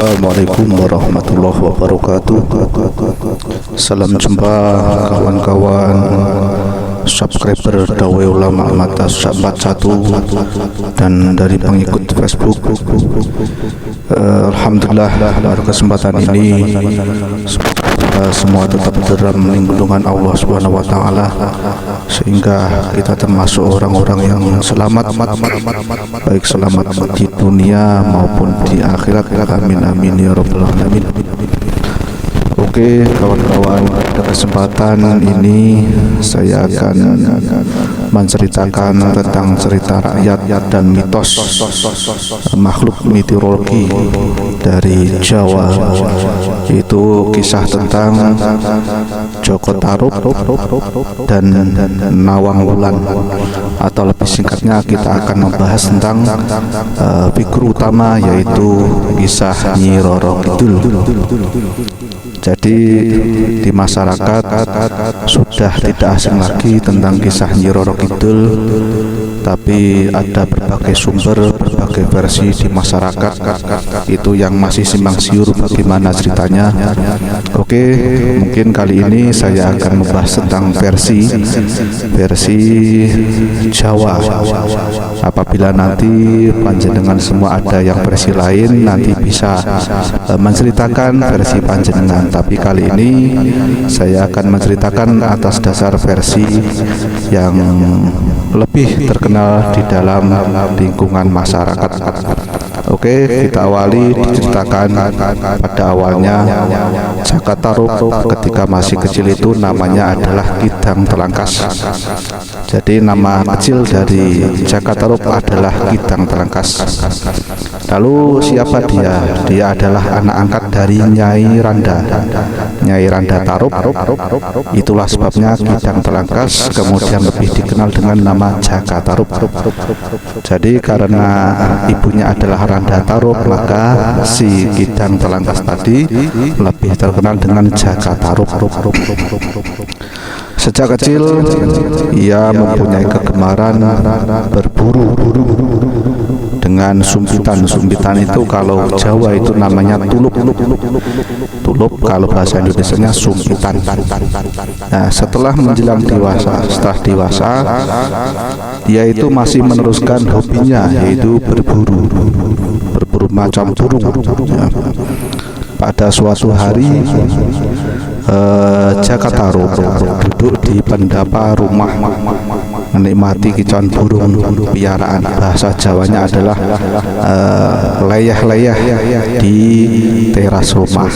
Assalamualaikum warahmatullahi wabarakatuh. Salam jumpa kawan-kawan subscriber Dawe Ulama Al-Matas 41 dan dari pengikut Facebook. Alhamdulillah pada kesempatan ini kita semua tetap dalam lindungan Allah Subhanahu wa taala sehingga kita termasuk orang-orang yang selamat, baik selamat di dunia maupun di akhirat. Amin amin ya rabbal alamin. Oke kawan-kawan, pada kesempatan ini saya akan menceritakan tentang cerita rakyat dan mitos makhluk mitologi dari Jawa, yaitu kisah tentang Joko Tarub dan Nawang Wulan, atau lebih singkatnya kita akan membahas tentang figur utama, yaitu kisah Nyi Roro Kidul. Jadi di masyarakat sudah tidak asing lagi tentang kisah Nyi Roro Kidul, tapi ada berbagai sumber, berbagai versi di masyarakat itu yang masih simpang siur bagaimana ceritanya. Oke, mungkin kali ini saya akan membahas tentang versi Jawa. Apabila nanti panjenengan semua ada yang versi lain, nanti bisa menceritakan versi panjenengan. Tapi kali ini saya akan menceritakan atas dasar versi yang lebih terkenal di dalam lingkungan masyarakat. Oke, kita awali diceritakan pada awalnya Jaka Tarub ketika masih kecil itu namanya adalah Kidang Telangkas. Jadi nama kecil dari Jaka Tarub adalah Kidang Telangkas. Lalu siapa dia? Dia adalah anak angkat dari Nyai Randa. Nyai Randa Tarub. Itulah sebabnya Kidang Telangkas kemudian lebih dikenal dengan nama Jaka Tarub. Jadi karena ibunya adalah Randa Tarub, maka si Kidang Telangkas tadi lebih terkenal dengan Jaka Tarub. Sejak kecil ia mempunyai kegemaran berburu dengan sumpitan. Sumpitan itu kalau Jawa itu namanya tulup. Tulup kalau bahasa Indonesianya sumpitan. Nah, setelah menjelang dewasa, dia itu masih meneruskan hobinya, yaitu berburu macam burung. Ya. Pada suatu hari Jaka Tarub duduk di pendapa rumah menikmati kicauan burung piaraan. Bahasa Jawanya adalah leyeh-leyeh di teras rumah.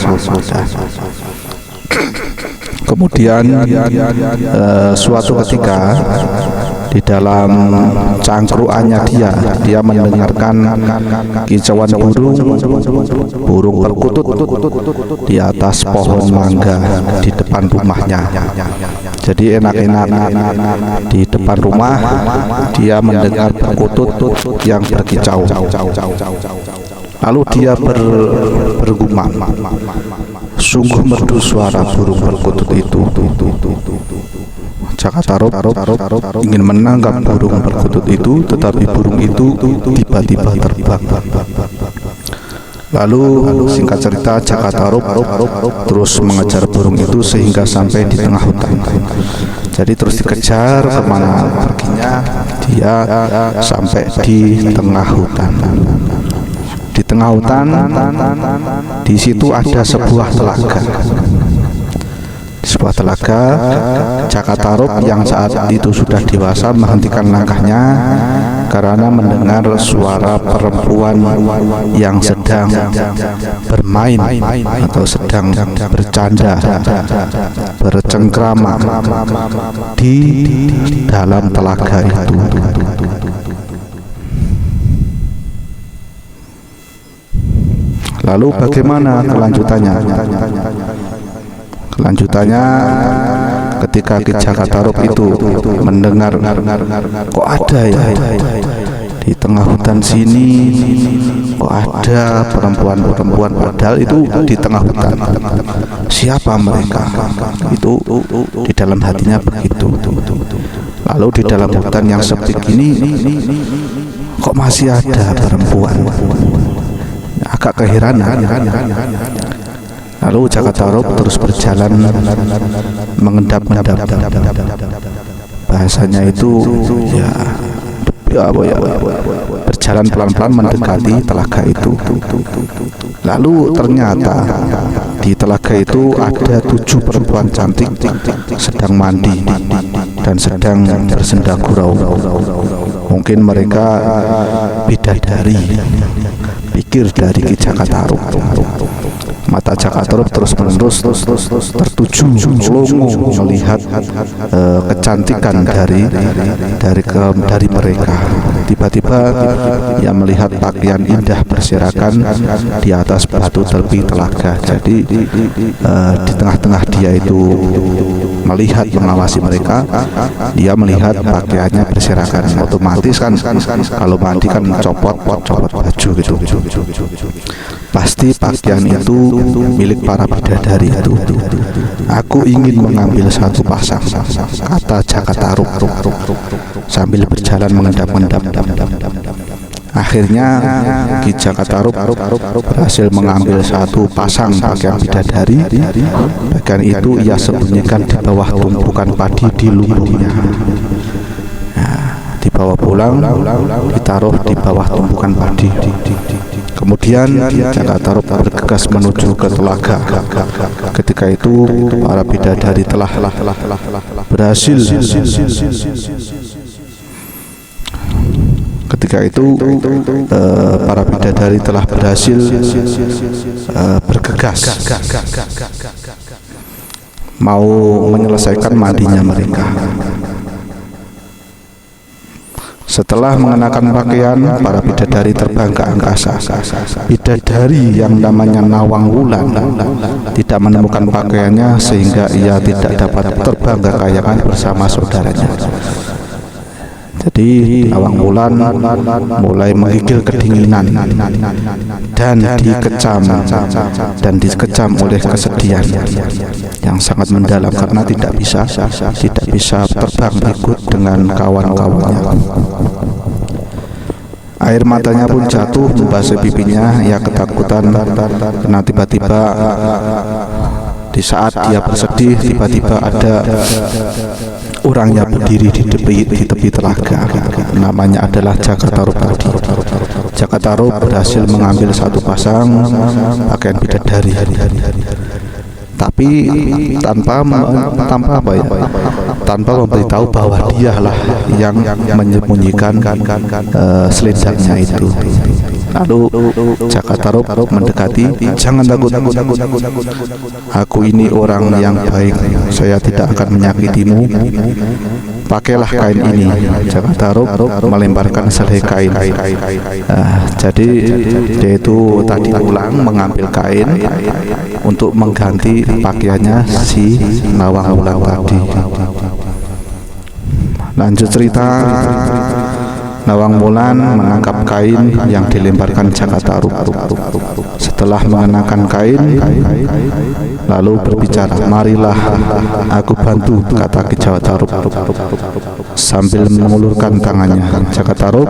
Kemudian suatu ketika di dalam cangkruannya dia mendengarkan kicauan burung perkutut di atas pohon mangga di depan rumahnya. Jadi enak-enak di depan rumah dia mendengar perkutut yang berkicau. Lalu dia bergumam, sungguh merdu suara burung perkutut itu. Jaka Tarub ingin menangkap burung perkutut itu, tetapi burung itu tiba-tiba terbang. Lalu singkat cerita, Jaka Tarub terus mengejar burung itu sehingga sampai di tengah hutan. Jadi terus dikejar, kemana perginya dia sampai di tengah hutan. Di tengah hutan, di situ ada sebuah telaga. Jaka Tarub yang saat itu sudah dewasa menghentikan langkahnya karena mendengar suara perempuan yang sedang bermain atau sedang bercanda, bercengkrama di dalam telaga itu. Lalu bagaimana kelanjutannya? Ketika Ki Jaka Tarub itu mendengar, kok ada ya di tengah hutan sini, kok ada perempuan-perempuan, padahal itu di tengah hutan. Siapa mereka? Itu di dalam hatinya begitu. Lalu di dalam hutan yang sepi ini, kok masih ada perempuan? agak keheranan. Lalu Jakatarub terus berjalan mengendap-endap. Bahasanya itu berjalan pelan-pelan mendekati telaga itu. Lalu ternyata di telaga itu ada 7 perempuan cantik sedang mandi dan sedang bersenda gurau. Mungkin mereka bidadari, pikir dari Ki Jakatarub. Mata Jakatarub terus-menerus tertuju melongo melihat kecantikan dari mereka. Tiba-tiba ia melihat pakaian indah berserakan di atas batu tepi telaga. Jadi di tengah-tengah dia itu melihat mengawasi mereka, dia melihat pakaiannya berserakan. Otomatis kan kalau mandi kan copot baju gitu. Pasti pakaian itu milik para bidadari itu. Aku ingin mengambil satu pasang, kata Jakatarub sambil berjalan mengendap-endap. Akhirnya Ki Jakatarub berhasil mengambil satu pasang pakaian bidadari. Pakaian itu ia sembunyikan di bawah tumpukan padi di lubungnya. Dibawa pulang, ditaruh di bawah tumpukan padi. Kemudian Jakatarub bergegas menuju ke telaga. Ketika itu para bidadari telah berhasil. Ketika itu para bidadari telah berhasil bergegas mau menyelesaikan mandinya mereka. Setelah mengenakan pakaian, para bidadari terbang ke angkasa. Bidadari yang namanya Nawang Wulan tidak menemukan pakaiannya sehingga ia tidak dapat terbang ke Kahyangan bersama saudaranya. Jadi Nawang Wulan mulai menggigil kedinginan dan dikecam oleh kesedihan yang sangat mendalam karena tidak bisa terbang ikut dengan kawan-kawannya. Air matanya pun jatuh membasahi pipinya. Ia ketakutan karena tiba-tiba di saat dia bersedih, tiba-tiba ada orang yang berdiri di tepi telaga. Namanya adalah Jakatarub tadi. Jakatarub berhasil mengambil satu pasang pakaian bidadari, tapi tanpa memberitahu bahwa dialah yang menyembunyikan selendangnya itu. Lalu Jakatarub mendekati, jangan takut, aku ini orang yang baik, saya tidak akan menyakitimu. Pakailah kain ini. Jakatarub melemparkan selai kain. Jadi dia itu tadi pulang mengambil kain untuk mengganti pakaiannya si Nawang Wulan tadi. Lanjut cerita. Nawang Wulan menangkap kain yang dilemparkan Jakatarub. Setelah mengenakan kain, lalu berbicara, marilah aku bantu, kata Ki Jakatarub sambil mengulurkan tangannya. Jakatarub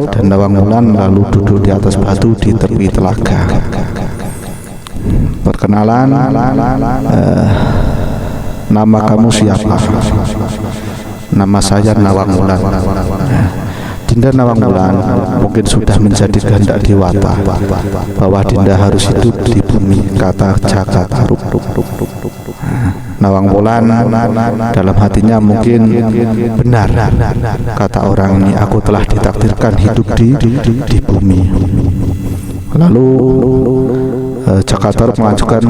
dan Nawang Wulan lalu duduk di atas batu di tepi telaga. Perkenalan, nama kamu siapa? Nama saya Nawang Wulan. Dinda Nawang Wulan mungkin sudah menjadi kehendak dewata bahwa Dinda harus hidup di bumi, kata Jakatarub. Nawang Wulan dalam hatinya mungkin benar, kata orang ini, aku telah ditakdirkan hidup di bumi. Lalu Jakatarub mengajukan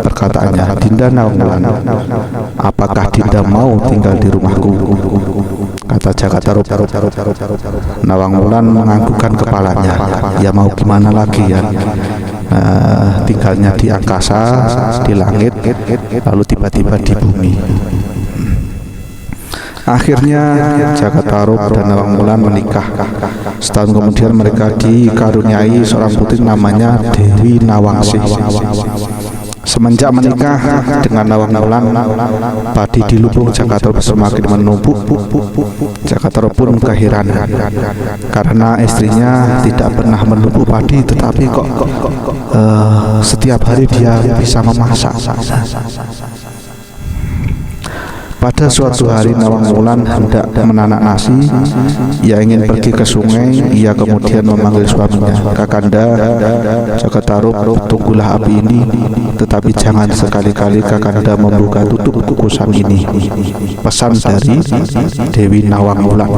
perkataannya, Dinda Nawang Wulan, apakah Dinda mau tinggal di rumahku? Kata Jakatarub. Nawang Wulan menganggukkan kepalanya. Ya mau gimana lagi ya, tinggalnya di angkasa, di langit, lalu tiba-tiba di bumi. Akhirnya Jakatarub dan Nawang Wulan menikah. Setahun kemudian mereka dikaruniai seorang putri namanya Dewi Nawangsih. Semenjak menikah dengan Nawang Wulan, padi di Lumbung Jakarta semakin menumpuk. Jakarta pun keheranan karena istrinya tidak pernah menumpuk padi, tetapi kok setiap hari dia bisa memasak. Pada suatu hari Nawang Wulan hendak menanak nasi. Ia ingin pergi ke sungai. Ia kemudian memanggil suaminya, "Kakanda, Jakarta, tunggulah api ini, tetapi jangan sekali-kali Kakanda membuka tutup kukusan ini." Pesan dari Dewi Nawang Wulan.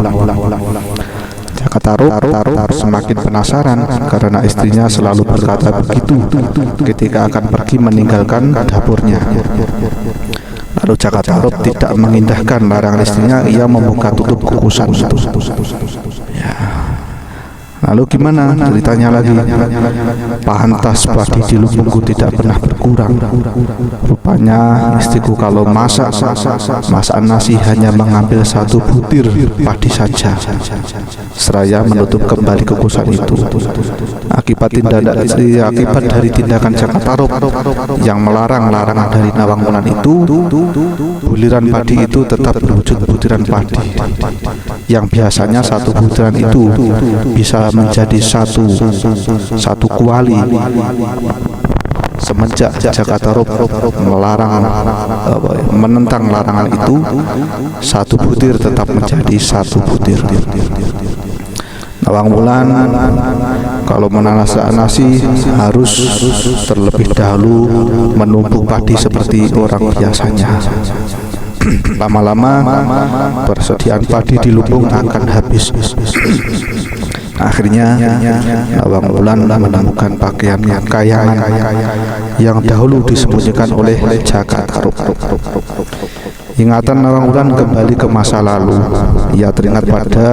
Jakarta semakin penasaran karena istrinya selalu berkata begitu ketika akan pergi meninggalkan dapurnya. Lalu Jakarta tidak mengindahkan larangan istrinya, ia membuka tutup kukusan itu. Ya. Lalu gimana ceritanya lagi? Pantas padi di lumbungku tidak pernah berkurang. Rupanya istriku kalau masak nasi hanya mengambil 1 butir padi saja, seraya menutup kembali kukusan itu. Akibat dari tindakan Jakarta yang melarang larangan dari Nawang Wulan itu, buliran padi itu tetap berwujud butiran padi yang biasanya 1 butiran itu bisa menjadi satu kuali. Semenjak Jakarta menentang larangan itu, 1 butir tetap menjadi 1 butir. Nawang Wulan kalau menanak nasi harus terlebih dahulu menumpuk padi seperti orang biasanya. Lama-lama persediaan padi di lumbung akan habis. Akhirnya Nawang Wulan menemukan pakaian kayangan yang dahulu disembunyikan oleh Jakarta. Ingatan Nawang Wulan kembali ke masa lalu. Ia teringat pada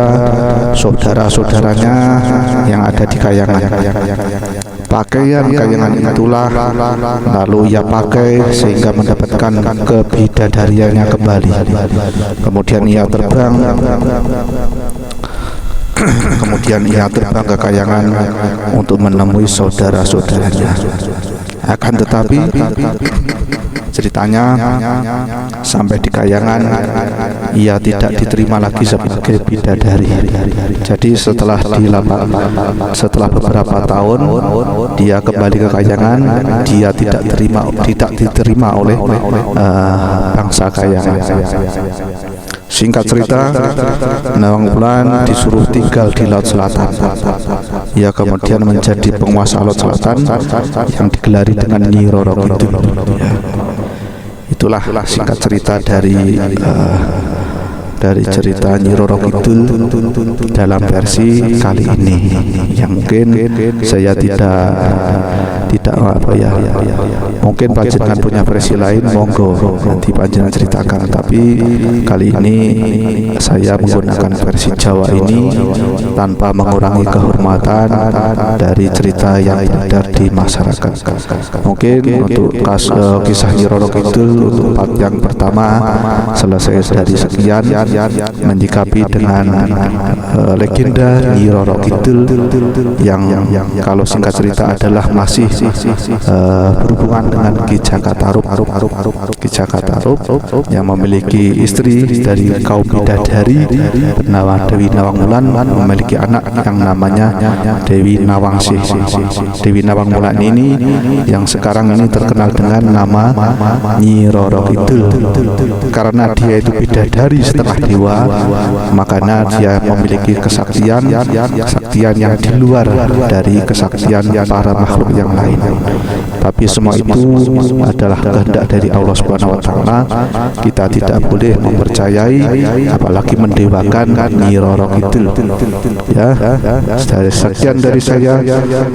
saudara-saudaranya yang ada di kayangan. Pakaian kayangan itulah lalu ia pakai sehingga mendapatkan kebidadariannya kembali. Kemudian ia terbang ke kayangan untuk menemui saudara-saudaranya. Akan tetapi ceritanya sampai di kayangan ia tidak diterima lagi sebagai bidadari. Jadi setelah beberapa tahun dia kembali ke kayangan, dia tidak diterima oleh bangsa kayangan. Singkat cerita, Nawang Wulan disuruh tinggal di Laut Selatan. Ia kemudian menjadi penguasa Laut Selatan yang digelari dengan Nyi Roro Kidul. Itulah singkat cerita dari cerita Nyi Roro Kidul dalam versi kali ini, yang mungkin saya tidak mungkin panjenengan punya versi lain, monggo nanti panjenengan ceritakan, tapi kali ini saya menggunakan versi Jawa ini tanpa mengurangi kehormatan dari cerita yang beredar di masyarakat. Mungkin untuk kisah Nyi Roro Kidul untuk part yang pertama selesai dari sekian, menyikapi dengan legenda Nyi Roro Kidul yang kalau singkat cerita adalah masih berhubungan dengan Ki Jakarta yang memiliki istri dari kaum bidadari Dewi Nawang Wulan, memiliki anak yang namanya Dewi Nawangsih. Dewi Nawang Wulan ini yang sekarang ini terkenal dengan nama Nyi Roro Kidul karena dia itu bidadari setelah dewa, makanya dia memiliki kesaktian yang di luar dari kesaktian para makhluk yang lain. Tapi semua itu adalah kehendak dari Allah Subhanahu wa taala. Kita tidak boleh mempercayai apalagi mendewakan Nyi Roro Kidul. Ya, sekian dari saya.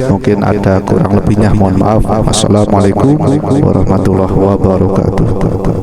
Mungkin ada kurang lebihnya, mohon maaf. Wassalamualaikum warahmatullahi wabarakatuh.